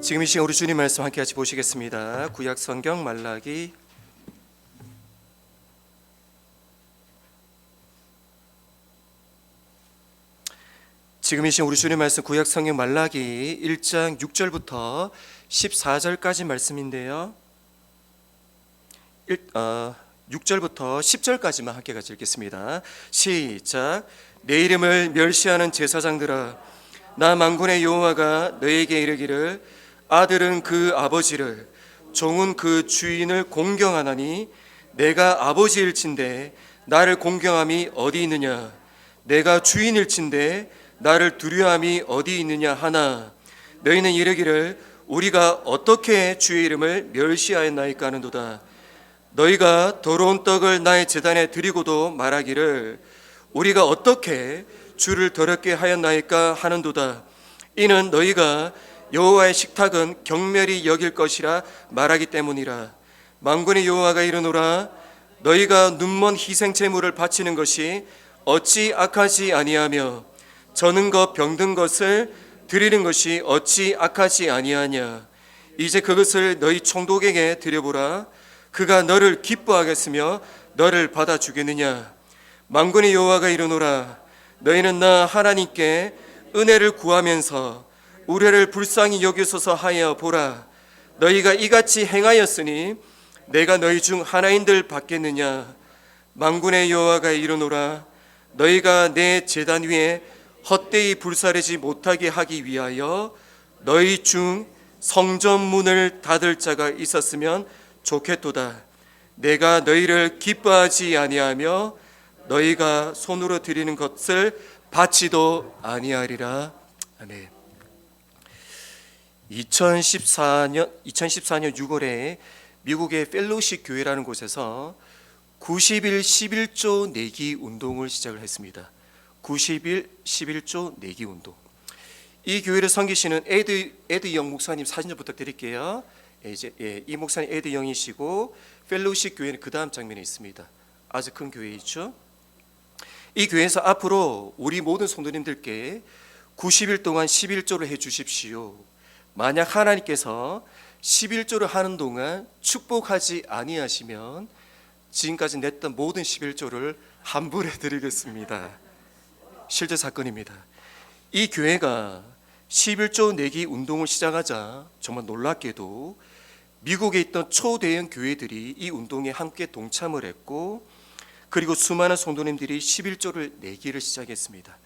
지금 이 시간 우리 주님 말씀 함께 같이 보시겠습니다. 구약 성경 말라기 지금 이 시간 우리 주님 말씀 구약 성경 말라기 1장 6절부터 14절까지 말씀인데요. 6절부터 10절까지만 함께 같이 읽겠습니다. 시작. 내 이름을 멸시하는 제사장들아, 나 만군의 여호와가 너에게 이르기를 아들은 그 아버지를, 종은 그 주인을 공경하나니 내가 아버지일진데 나를 공경함이 어디 있느냐? 내가 주인일진데 나를 두려움이 어디 있느냐 하나, 너희는 이르기를 우리가 어떻게 주의 이름을 멸시하였나이까 하는도다. 너희가 더러운 떡을 나의 제단에 드리고도 말하기를 우리가 어떻게 주를 더럽게 하였나이까 하는도다. 이는 너희가 여호와의 식탁은 경멸히 여길 것이라 말하기 때문이라. 만군의 여호와가 이르노라, 너희가 눈먼 희생 제물을 바치는 것이 어찌 악하지 아니하며 저는 것 병든 것을 드리는 것이 어찌 악하지 아니하냐. 이제 그것을 너희 총독에게 드려보라. 그가 너를 기뻐하겠으며 너를 받아주겠느냐. 만군의 여호와가 이르노라, 너희는 나 하나님께 은혜를 구하면서 우레를 불쌍히 여기소서 하여 보라. 너희가 이같이 행하였으니 내가 너희 중 하나인들 받겠느냐. 만군의 여호와가 이르노라, 너희가 내 제단 위에 헛되이 불사르지 못하게 하기 위하여 너희 중 성전 문을 닫을 자가 있었으면 좋겠도다. 내가 너희를 기뻐하지 아니하며 너희가 손으로 드리는 것을 받지도 아니하리라. 아멘. 2014년 6월에 미국의 펠로우십 교회라는 곳에서 90일 11조 내기 운동을 시작을 했습니다. 90일 11조 내기 운동. 이 교회를 섬기시는 에드 영 목사님 사진 좀 부탁드릴게요. 이 목사님 에드 영이시고 펠로우십 교회는 그 다음 장면에 있습니다. 아주 큰 교회이죠. 이 교회에서 앞으로 우리 모든 성도님들께 90일 동안 11조를 해 주십시오. 만약 하나님께서 11조를 하는 동안 축복하지 아니하시면 지금까지 냈던 모든 11조를 환불해 드리겠습니다. 실제 사건입니다. 이 교회가 11조 내기 운동을 시작하자 정말 놀랍게도 미국에 있던 초대형 교회들이 이 운동에 함께 동참을 했고, 그리고 수많은 성도님들이 11조를 내기를 시작했습니다.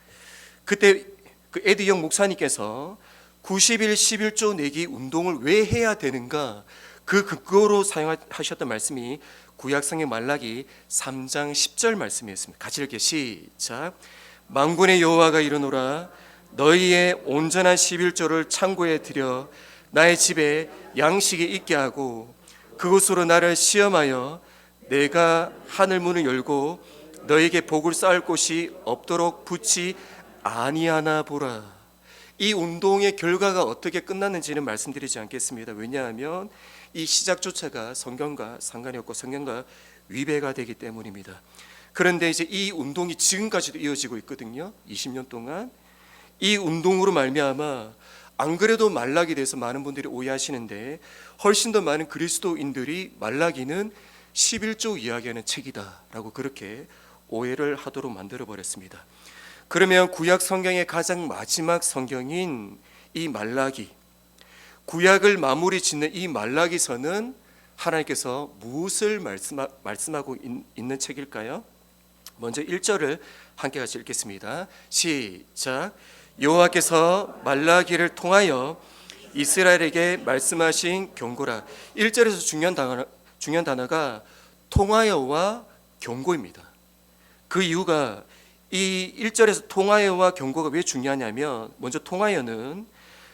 그때 그 에드 영 목사님께서 90일 11조 내기 운동을 왜 해야 되는가, 그 근거로 사용하셨던 말씀이 구약성경 말라기 3장 10절 말씀이었습니다. 같이 읽게 시작. 만군의 여호와가 이르노라, 너희의 온전한 11조를 창고에 들여 나의 집에 양식이 있게 하고 그곳으로 나를 시험하여 내가 하늘 문을 열고 너에게 복을 쌓을 곳이 없도록 붙지 아니하나 보라. 이 운동의 결과가 어떻게 끝났는지는 말씀드리지 않겠습니다. 왜냐하면 이 시작조차가 성경과 상관이 없고 성경과 위배가 되기 때문입니다. 그런데 이제 이 운동이 지금까지도 이어지고 있거든요. 20년 동안 이 운동으로 말미암아, 안 그래도 말라기에 대해서 많은 분들이 오해하시는데 훨씬 더 많은 그리스도인들이 말라기는 11조 이야기하는 책이다라고 그렇게 오해를 하도록 만들어버렸습니다. 그러면 구약 성경의 가장 마지막 성경인 이 말라기, 구약을 마무리 짓는 이 말라기서는 하나님께서 무엇을 말씀하고 있는 책일까요? 먼저 1절을 함께 같이 읽겠습니다. 시작. 여호와께서 말라기를 통하여 이스라엘에게 말씀하신 경고라. 1절에서 중요한 단어가 통하여와 경고입니다. 그 이유가 이 1절에서 통하여와 경고가 왜 중요하냐면, 먼저 통하여는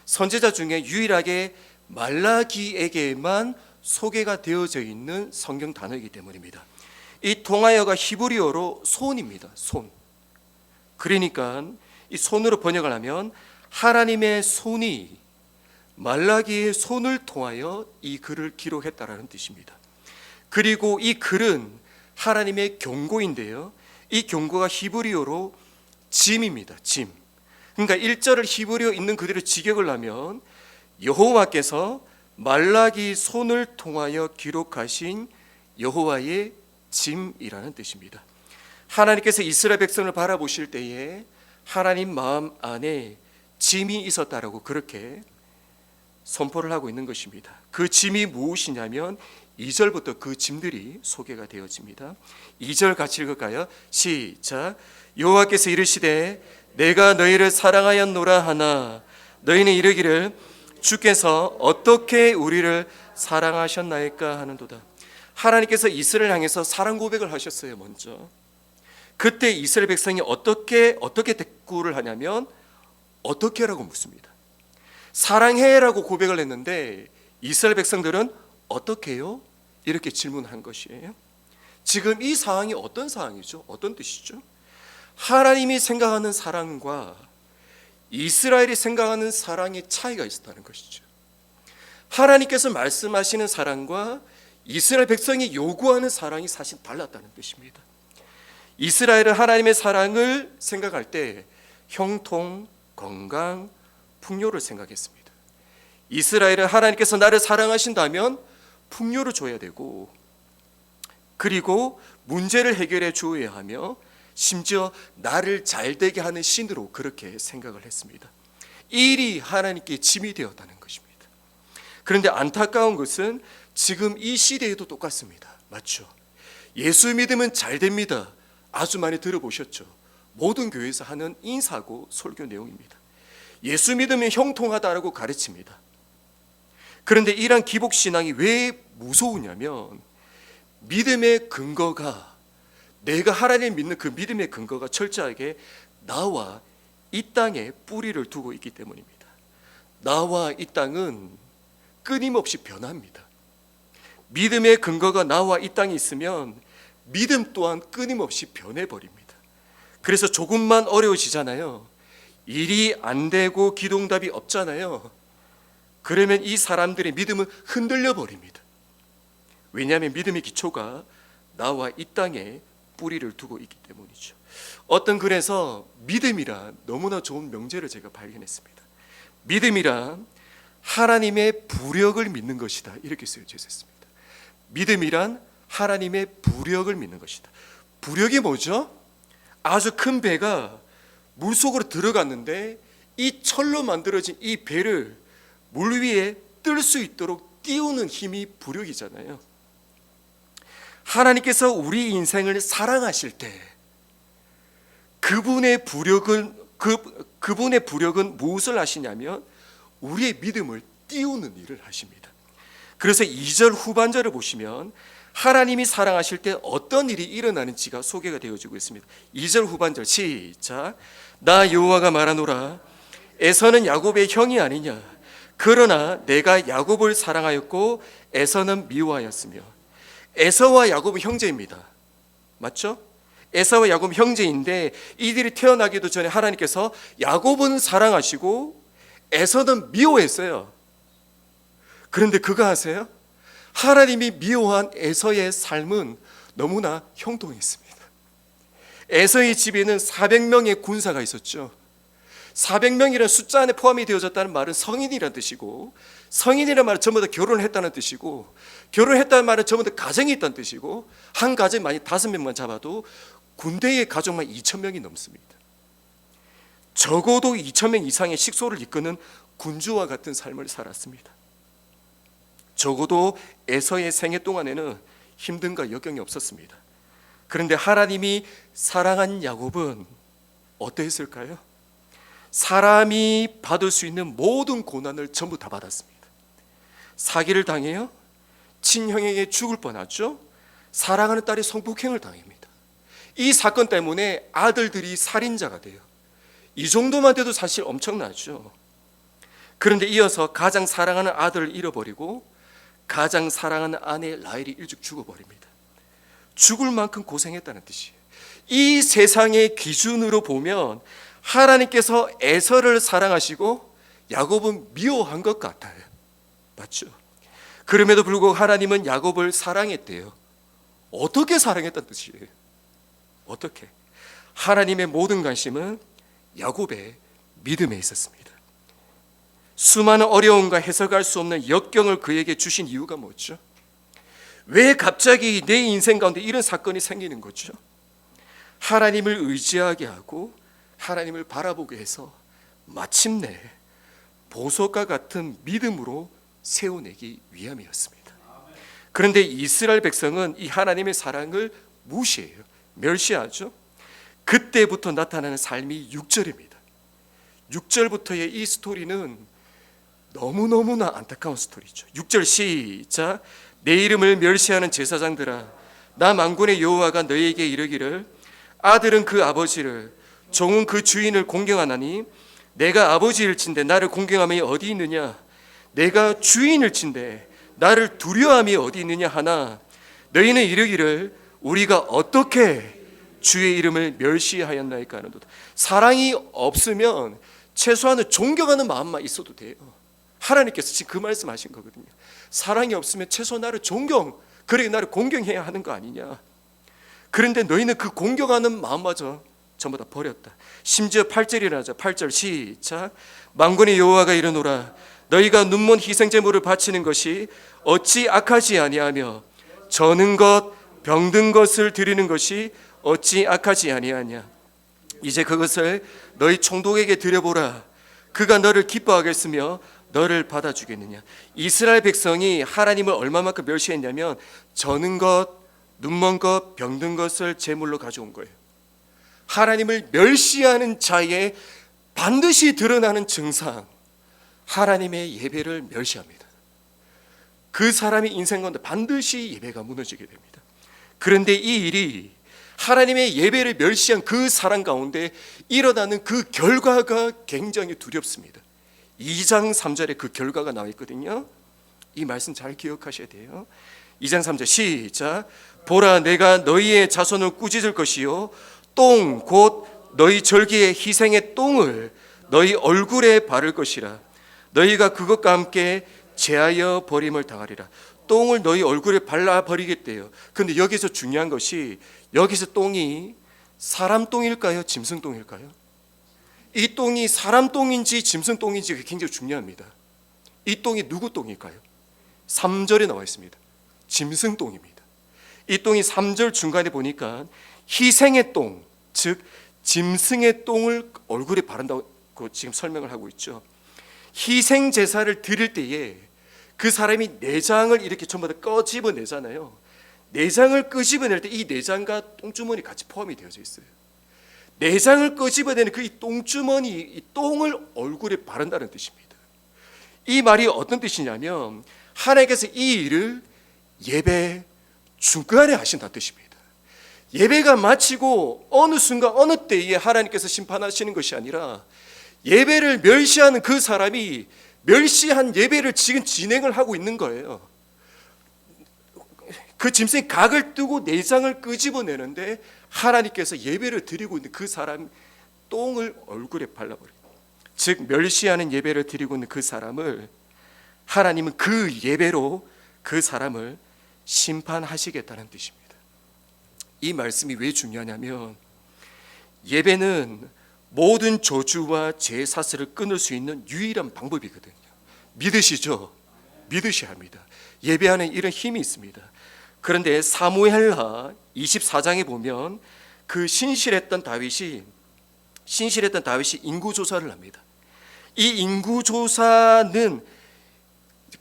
선지자 중에 유일하게 말라기에게만 소개가 되어져 있는 성경 단어이기 때문입니다. 이 통하여가 히브리어로 손입니다. 손. 그러니까 이 손으로 번역을 하면 하나님의 손이 말라기의 손을 통하여 이 글을 기록했다라는 뜻입니다. 그리고 이 글은 하나님의 경고인데요, 이 경고가 히브리어로 짐입니다. 짐. 그러니까 1절을 히브리어 있는 그대로 직역을 하면 여호와께서 말라기 손을 통하여 기록하신 여호와의 짐이라는 뜻입니다. 하나님께서 이스라엘 백성을 바라보실 때에 하나님 마음 안에 짐이 있었다라고 그렇게 선포를 하고 있는 것입니다. 그 짐이 무엇이냐면 2절부터 그 짐들이 소개가 되어집니다. 2절 같이 읽을까요? 시작. 여호와께서 이르시되 내가 너희를 사랑하였노라 하나 너희는 이르기를 주께서 어떻게 우리를 사랑하셨나이까 하는도다. 하나님께서 이스라엘 향해서 사랑 고백을 하셨어요. 먼저 그때 이스라엘 백성이 어떻게 대꾸를 하냐면 어떻게라고 묻습니다. 사랑해라고 고백을 했는데 이스라엘 백성들은 어떻게요? 이렇게 질문한 것이에요. 지금 이 상황이 어떤 상황이죠? 어떤 뜻이죠? 하나님이 생각하는 사랑과 이스라엘이 생각하는 사랑의 차이가 있었다는 것이죠. 하나님께서 말씀하시는 사랑과 이스라엘 백성이 요구하는 사랑이 사실 달랐다는 뜻입니다. 이스라엘은 하나님의 사랑을 생각할 때 형통, 건강, 풍요를 생각했습니다. 이스라엘은 하나님께서 나를 사랑하신다면 풍요를 줘야 되고 그리고 문제를 해결해 주어야 하며 심지어 나를 잘되게 하는 신으로 그렇게 생각을 했습니다. 이 일이 하나님께 짐이 되었다는 것입니다. 그런데 안타까운 것은 지금 이 시대에도 똑같습니다. 맞죠? 예수 믿으면 잘 됩니다. 아주 많이 들어보셨죠? 모든 교회에서 하는 인사고 설교 내용입니다. 예수 믿으면 형통하다라고 가르칩니다. 그런데 이러한 기복신앙이 왜 무서우냐면 믿음의 근거가 내가 하나님 믿는 그 믿음의 근거가 철저하게 나와 이 땅에 뿌리를 두고 있기 때문입니다. 나와 이 땅은 끊임없이 변합니다. 믿음의 근거가 나와 이 땅에 있으면 믿음 또한 끊임없이 변해버립니다. 그래서 조금만 어려워지잖아요. 일이 안 되고 기도응답이 없잖아요. 그러면 이 사람들의 믿음은 흔들려 버립니다. 왜냐하면 믿음의 기초가 나와 이 땅에 뿌리를 두고 있기 때문이죠. 어떤 글에서 믿음이란 너무나 좋은 명제를 제가 발견했습니다. 믿음이란 하나님의 부력을 믿는 것이다 이렇게 쓰여져 있습니다. 믿음이란 하나님의 부력을 믿는 것이다. 부력이 뭐죠? 아주 큰 배가 물속으로 들어갔는데 이 철로 만들어진 이 배를 물 위에 뜰 수 있도록 띄우는 힘이 부력이잖아요. 하나님께서 우리 인생을 사랑하실 때 그분의 부력은 무엇을 하시냐면 우리의 믿음을 띄우는 일을 하십니다. 그래서 2절 후반절을 보시면 하나님이 사랑하실 때 어떤 일이 일어나는지가 소개가 되어지고 있습니다. 2절 후반절 시작. 나 여호와가 말하노라 에서는 야곱의 형이 아니냐 그러나 내가 야곱을 사랑하였고 에서는 미워하였으며. 에서와 야곱은 형제입니다. 맞죠? 에서와 야곱은 형제인데 이들이 태어나기도 전에 하나님께서 야곱은 사랑하시고 에서는 미워했어요. 그런데 그거 아세요? 하나님이 미워한 에서의 삶은 너무나 형통했습니다. 에서의 집에는 400명의 군사가 있었죠. 400명이라는 숫자 안에 포함이 되어졌다는 말은 성인이라는 뜻이고 성인이라는 말은 전부 다 결혼을 했다는 뜻이고 결혼했다는 말은 전부 다 가정이 있다는 뜻이고 한 가정에 만약 5명만 잡아도 군대의 가족만 2,000명이 넘습니다. 적어도 2,000명 이상의 식소를 이끄는 군주와 같은 삶을 살았습니다. 적어도 에서의 생애 동안에는 힘든가 역경이 없었습니다. 그런데 하나님이 사랑한 야곱은 어떠했을까요? 사람이 받을 수 있는 모든 고난을 전부 다 받았습니다. 사기를 당해요. 친형에게 죽을 뻔하죠. 사랑하는 딸이 성폭행을 당합니다. 이 사건 때문에 아들들이 살인자가 돼요. 이 정도만 돼도 사실 엄청나죠. 그런데 이어서 가장 사랑하는 아들을 잃어버리고 가장 사랑하는 아내 라헬이 일찍 죽어버립니다. 죽을 만큼 고생했다는 뜻이에요. 이 세상의 기준으로 보면 하나님께서 에서를 사랑하시고 야곱은 미워한 것 같아요. 맞죠? 그럼에도 불구하고 하나님은 야곱을 사랑했대요. 어떻게 사랑했다는 뜻이에요? 어떻게? 하나님의 모든 관심은 야곱의 믿음에 있었습니다. 수많은 어려움과 해석할 수 없는 역경을 그에게 주신 이유가 뭐죠? 왜 갑자기 내 인생 가운데 이런 사건이 생기는 거죠? 하나님을 의지하게 하고 하나님을 바라보게 해서 마침내 보석과 같은 믿음으로 세워내기 위함이었습니다. 그런데 이스라엘 백성은 이 하나님의 사랑을 무시해요. 멸시하죠. 그때부터 나타나는 삶이 6절입니다. 6절부터의 이 스토리는 너무너무나 안타까운 스토리죠. 6절 시작. 내 이름을 멸시하는 제사장들아, 나 만군의 여호와가 너희에게 이르기를 아들은 그 아버지를, 종은 그 주인을 공경하나니 내가 아버지를 친데 나를 공경함이 어디 있느냐? 내가 주인을 친데 나를 두려워함이 어디 있느냐 하나 너희는 이르기를 우리가 어떻게 주의 이름을 멸시하였나이까 하는도다. 사랑이 없으면 최소한은 존경하는 마음만 있어도 돼요. 하나님께서 지금 그 말씀하신 거거든요. 사랑이 없으면 최소 나를 그래 나를 공경해야 하는 거 아니냐. 그런데 너희는 그 공경하는 마음마저 전부 다 버렸다. 심지어 8절이라 하죠. 8절 시작. 만군의 여호와가 이르노라 너희가 눈먼 희생제물을 바치는 것이 어찌 악하지 아니하며 저는 것 병든 것을 드리는 것이 어찌 악하지 아니하냐. 이제 그것을 너희 총독에게 드려보라. 그가 너를 기뻐하겠으며 너를 받아주겠느냐. 이스라엘 백성이 하나님을 얼마만큼 멸시했냐면 저는 것, 눈먼 것, 병든 것을 제물로 가져온 거예요. 하나님을 멸시하는 자의 반드시 드러나는 증상, 하나님의 예배를 멸시합니다. 그 사람의 인생 가운데 반드시 예배가 무너지게 됩니다. 그런데 이 일이 하나님의 예배를 멸시한 그 사람 가운데 일어나는 그 결과가 굉장히 두렵습니다. 2장 3절에 그 결과가 나와 있거든요. 이 말씀 잘 기억하셔야 돼요. 2장 3절 시작. 보라 내가 너희의 자손을 꾸짖을 것이요 똥 곧 너희 절기의 희생의 똥을 너희 얼굴에 바를 것이라. 너희가 그것과 함께 제하여 버림을 당하리라. 똥을 너희 얼굴에 발라 버리겠대요. 그런데 여기서 중요한 것이 여기서 똥이 사람 똥일까요? 짐승 똥일까요? 이 똥이 사람 똥인지 짐승 똥인지 굉장히 중요합니다. 이 똥이 누구 똥일까요? 3절에 나와 있습니다. 짐승 똥입니다. 이 똥이 3절 중간에 보니까 희생의 똥, 즉 짐승의 똥을 얼굴에 바른다고 지금 설명을 하고 있죠. 희생 제사를 드릴 때에 그 사람이 내장을 이렇게 전부 다 꺼집어내잖아요. 내장을 끄집어낼 때 이 내장과 똥주머니 같이 포함이 되어져 있어요. 내장을 끄집어내는 그 이 똥주머니, 이 똥을 얼굴에 바른다는 뜻입니다. 이 말이 어떤 뜻이냐면 하나님께서 이 일을 예배 중간에 하신다는 뜻입니다. 예배가 마치고 어느 순간 어느 때에 하나님께서 심판하시는 것이 아니라 예배를 멸시하는 그 사람이 멸시한 예배를 지금 진행을 하고 있는 거예요. 그 짐승이 각을 뜨고 내장을 끄집어내는데 하나님께서 예배를 드리고 있는 그 사람 똥을 얼굴에 발라버려요. 즉 멸시하는 예배를 드리고 있는 그 사람을 하나님은 그 예배로 그 사람을 심판하시겠다는 뜻입니다. 이 말씀이 왜 중요하냐면 예배는 모든 저주와 죄사슬을 끊을 수 있는 유일한 방법이거든요. 믿으시죠? 믿으셔야 합니다. 예배하는 이런 힘이 있습니다. 그런데 사무엘하 24장에 보면 그 신실했던 다윗이 인구조사를 합니다. 이 인구조사는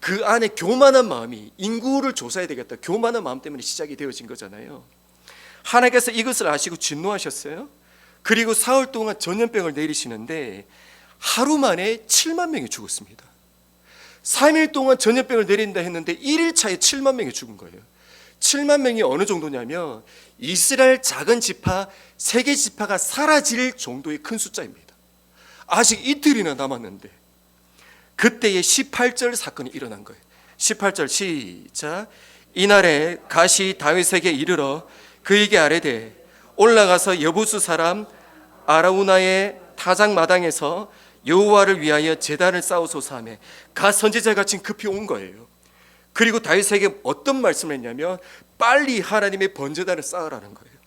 그 안에 교만한 마음이, 인구를 조사해야 되겠다, 교만한 마음 때문에 시작이 되어진 거잖아요. 하나님께서 이것을 아시고 진노하셨어요. 그리고 사흘 동안 전염병을 내리시는데 하루 만에 7만 명이 죽었습니다. 3일 동안 전염병을 내린다 했는데 1일 차에 7만 명이 죽은 거예요. 7만 명이 어느 정도냐면 이스라엘 작은 지파 3개 지파가 사라질 정도의 큰 숫자입니다. 아직 이틀이나 남았는데 그때의 18절 사건이 일어난 거예요. 18절 시작. 이날에 갓이 다윗에게 이르러 그에게 아뢰되 올라가서 여부수 사람 아라우나의 타작 마당에서 여호와를 위하여 제단을 쌓으소서 하며 갓 선지자가 지금 급히 온 거예요. 그리고 다윗에게 어떤 말씀을 했냐면 빨리 하나님의 번제단을 쌓으라는 거예요.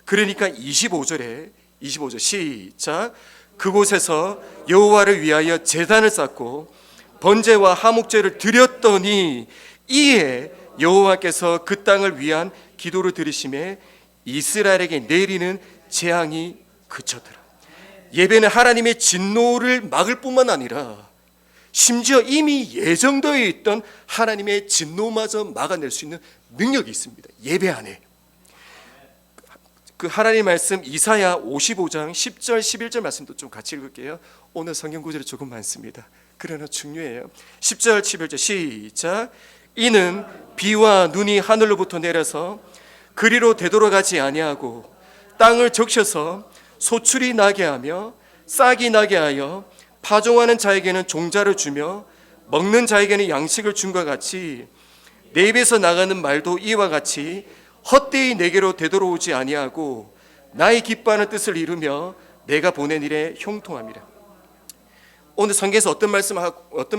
그러니까 25절 시작. 그곳에서 여호와를 위하여 제단을 쌓고 번제와 화목제를 드렸더니 이에 여호와께서 그 땅을 위한 기도를 들으심에 이스라엘에게 내리는 재앙이 그쳤더라. 예배는 하나님의 진노를 막을 뿐만 아니라 심지어 이미 예정되어 있던 하나님의 진노마저 막아낼 수 있는 능력이 있습니다. 예배 안에. 그 하나님 말씀 이사야 55장 10절 11절 말씀도 좀 같이 읽을게요. 오늘 성경 구절이 조금 많습니다. 그러나 중요해요. 10절 11절 시작. 이는 비와 눈이 하늘로부터 내려서 그리로 되돌아가지 아니하고 땅을 적셔서 소출이 나게 하며 싹이 나게 하여 파종하는 자에게는 종자를 주며 먹는 자에게는 양식을 줌과 같이 내 입에서 나가는 말도 이와 같이 헛되이 내게로 되돌아오지 아니하고 나의 기뻐하는 뜻을 이루며 내가 보낸 일에 형통함이라. 오늘 성경에서 어떤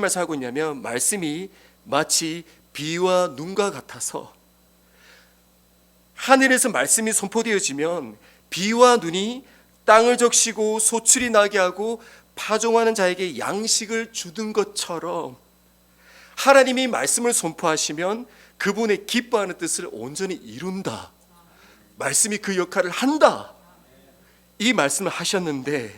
말씀하고 있냐면 말씀이 마치 비와 눈과 같아서 하늘에서 말씀이 선포되어지면 비와 눈이 땅을 적시고 소출이 나게 하고 파종하는 자에게 양식을 주는 것처럼 하나님이 말씀을 선포하시면 그분의 기뻐하는 뜻을 온전히 이룬다. 말씀이 그 역할을 한다. 이 말씀을 하셨는데,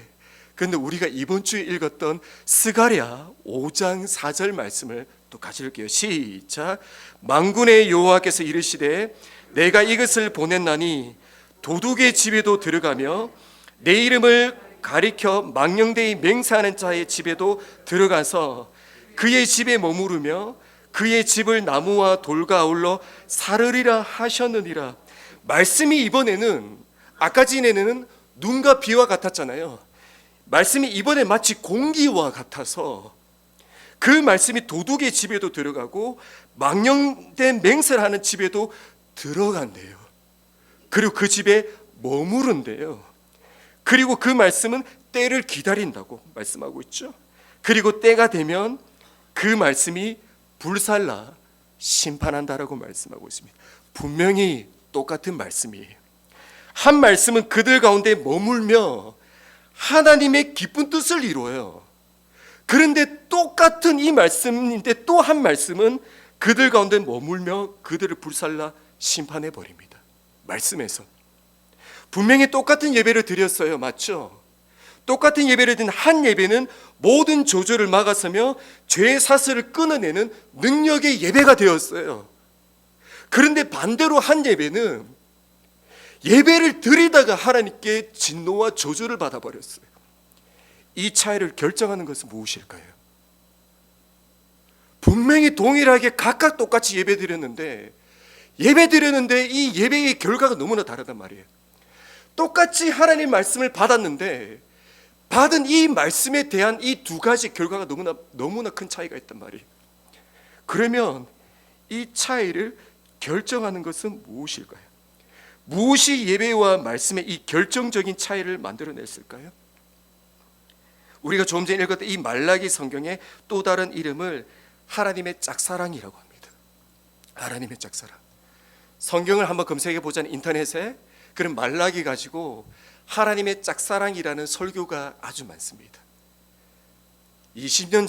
그런데 우리가 이번 주에 읽었던 스가랴 5장 4절 말씀을 또 같이 읽을게요. 시작. 만군의 여호와께서 이르시되 내가 이것을 보냈나니 도둑의 집에도 들어가며 내 이름을 가리켜 망령되이 맹세하는 자의 집에도 들어가서 그의 집에 머무르며 그의 집을 나무와 돌과 아울러 사르리라 하셨느니라. 말씀이 이번에는 아까 전에는 눈과 비와 같았잖아요. 말씀이 이번에 마치 공기와 같아서 그 말씀이 도둑의 집에도 들어가고 망령된 맹세를 하는 집에도 들어간대요. 그리고 그 집에 머무른대요. 그리고 그 말씀은 때를 기다린다고 말씀하고 있죠. 그리고 때가 되면 그 말씀이 불살라 심판한다라고 말씀하고 있습니다. 분명히 똑같은 말씀이에요. 한 말씀은 그들 가운데 머물며 하나님의 기쁜 뜻을 이루어요. 그런데 똑같은 이 말씀인데 또 한 말씀은 그들 가운데 머물며 그들을 불살라 심판해 버립니다. 말씀에서 분명히 똑같은 예배를 드렸어요. 맞죠? 똑같은 예배를 드린 한 예배는 모든 저주를 막아서며 죄의 사슬을 끊어내는 능력의 예배가 되었어요. 그런데 반대로 한 예배는 예배를 드리다가 하나님께 진노와 저주를 받아버렸어요. 이 차이를 결정하는 것은 무엇일까요? 분명히 동일하게 각각 똑같이 예배 드렸는데 이 예배의 결과가 너무나 다르단 말이에요. 똑같이 하나님 말씀을 받았는데 받은 이 말씀에 대한 이 두 가지 결과가 너무나 큰 차이가 있단 말이에요. 그러면 이 차이를 결정하는 것은 무엇일까요? 무엇이 예배와 말씀의 이 결정적인 차이를 만들어냈을까요? 우리가 조금 전에 읽었던 이 말라기 성경의 또 다른 이름을 하나님의 짝사랑이라고 합니다. 하나님의 짝사랑. 성경을 한번 검색해 보자는 인터넷에 그런 말라기 가지고 하나님의 짝사랑이라는 설교가 아주 많습니다. 20년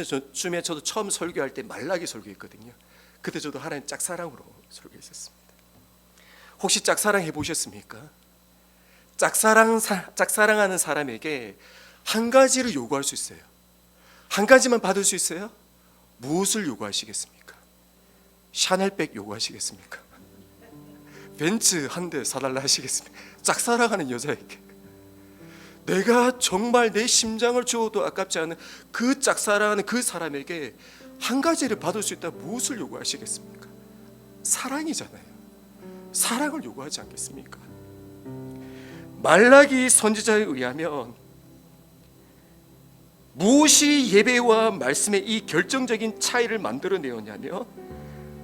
전쯤에 저도 처음 설교할 때 말라기 설교했거든요. 그때 저도 하나님 짝사랑으로 설교했었습니다. 혹시 짝사랑 해보셨습니까? 짝사랑하는 사람에게 한 가지를 요구할 수 있어요. 한 가지만 받을 수 있어요? 무엇을 요구하시겠습니까? 샤넬백 요구하시겠습니까? 벤츠 한 대 사달라 하시겠습니까? 짝사랑하는 여자에게 내가 정말 내 심장을 주어도 아깝지 않은 그 짝사랑하는 그 사람에게 한 가지를 받을 수 있다면 무엇을 요구하시겠습니까? 사랑이잖아요. 사랑을 요구하지 않겠습니까? 말라기 선지자에 의하면 무엇이 예배와 말씀의 이 결정적인 차이를 만들어내었냐면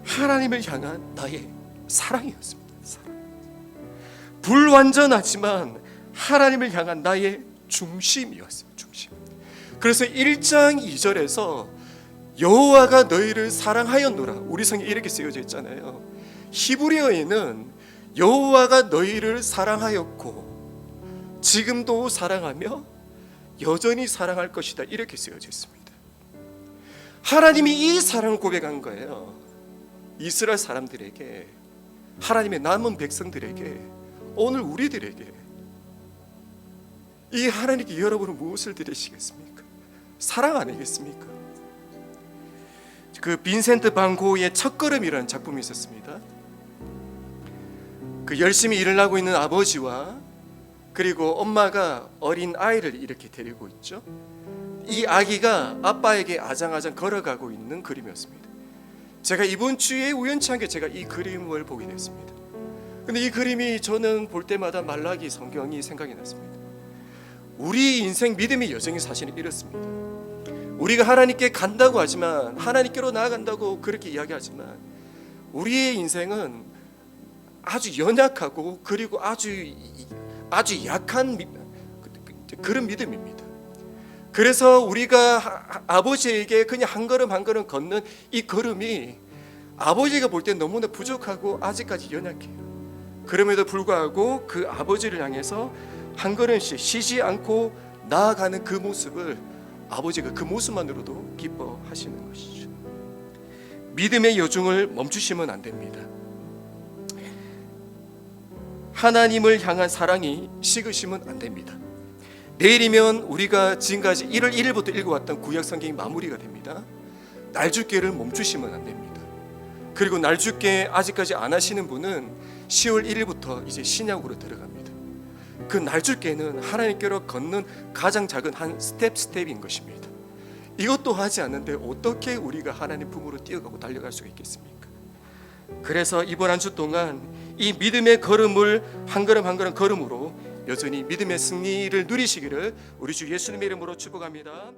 하나님을 향한 나의 사랑이었습니다. 사랑. 불완전하지만 하나님을 향한 나의 중심이었어요. 중심. 그래서 1장 2절에서 여호와가 너희를 사랑하였노라. 우리 성경에 이렇게 쓰여져 있잖아요. 히브리어에는 여호와가 너희를 사랑하였고 지금도 사랑하며 여전히 사랑할 것이다, 이렇게 쓰여져 있습니다. 하나님이 이 사랑을 고백한 거예요. 이스라엘 사람들에게, 하나님의 남은 백성들에게, 오늘 우리들에게. 이 하나님께 여러분은 무엇을 드리시겠습니까? 사랑 아니겠습니까? 그 빈센트 반 고흐의 첫걸음이라는 작품이 있었습니다. 그 열심히 일을 하고 있는 아버지와 그리고 엄마가 어린 아이를 이렇게 데리고 있죠. 이 아기가 아빠에게 아장아장 걸어가고 있는 그림이었습니다. 제가 이번 주에 우연치 않게 제가 이 그림을 보게 됐습니다. 근데 이 그림이 저는 볼 때마다 말라기 성경이 생각이 났습니다. 우리 인생 믿음의 여정이 사실은 이렇습니다. 우리가 하나님께 간다고 하지만, 하나님께로 나아간다고 그렇게 이야기하지만, 우리의 인생은 아주 연약하고 그리고 아주 약한 그런 믿음입니다. 그래서 우리가 아버지에게 그냥 한 걸음 한 걸음 걷는 이 걸음이 아버지가 볼 때 너무나 부족하고 아직까지 연약해요. 그럼에도 불구하고 그 아버지를 향해서 한 걸음씩 쉬지 않고 나아가는 그 모습을 아버지가 그 모습만으로도 기뻐하시는 것이죠. 믿음의 여정을 멈추시면 안 됩니다. 하나님을 향한 사랑이 식으시면 안 됩니다. 내일이면 우리가 지금까지 1월 1일부터 읽어왔던 구약 성경이 마무리가 됩니다. 날주께를 멈추시면 안 됩니다. 그리고 날주께 아직까지 안 하시는 분은 10월 1일부터 이제 신약으로 들어갑니다. 그 날주께는 하나님께로 걷는 가장 작은 한 스텝인 것입니다. 이것도 하지 않는데 어떻게 우리가 하나님 품으로 뛰어가고 달려갈 수가 있겠습니까? 그래서 이번 한 주 동안 이 믿음의 걸음을 한 걸음 한 걸음 걸음으로 여전히 믿음의 승리를 누리시기를 우리 주 예수님의 이름으로 축복합니다.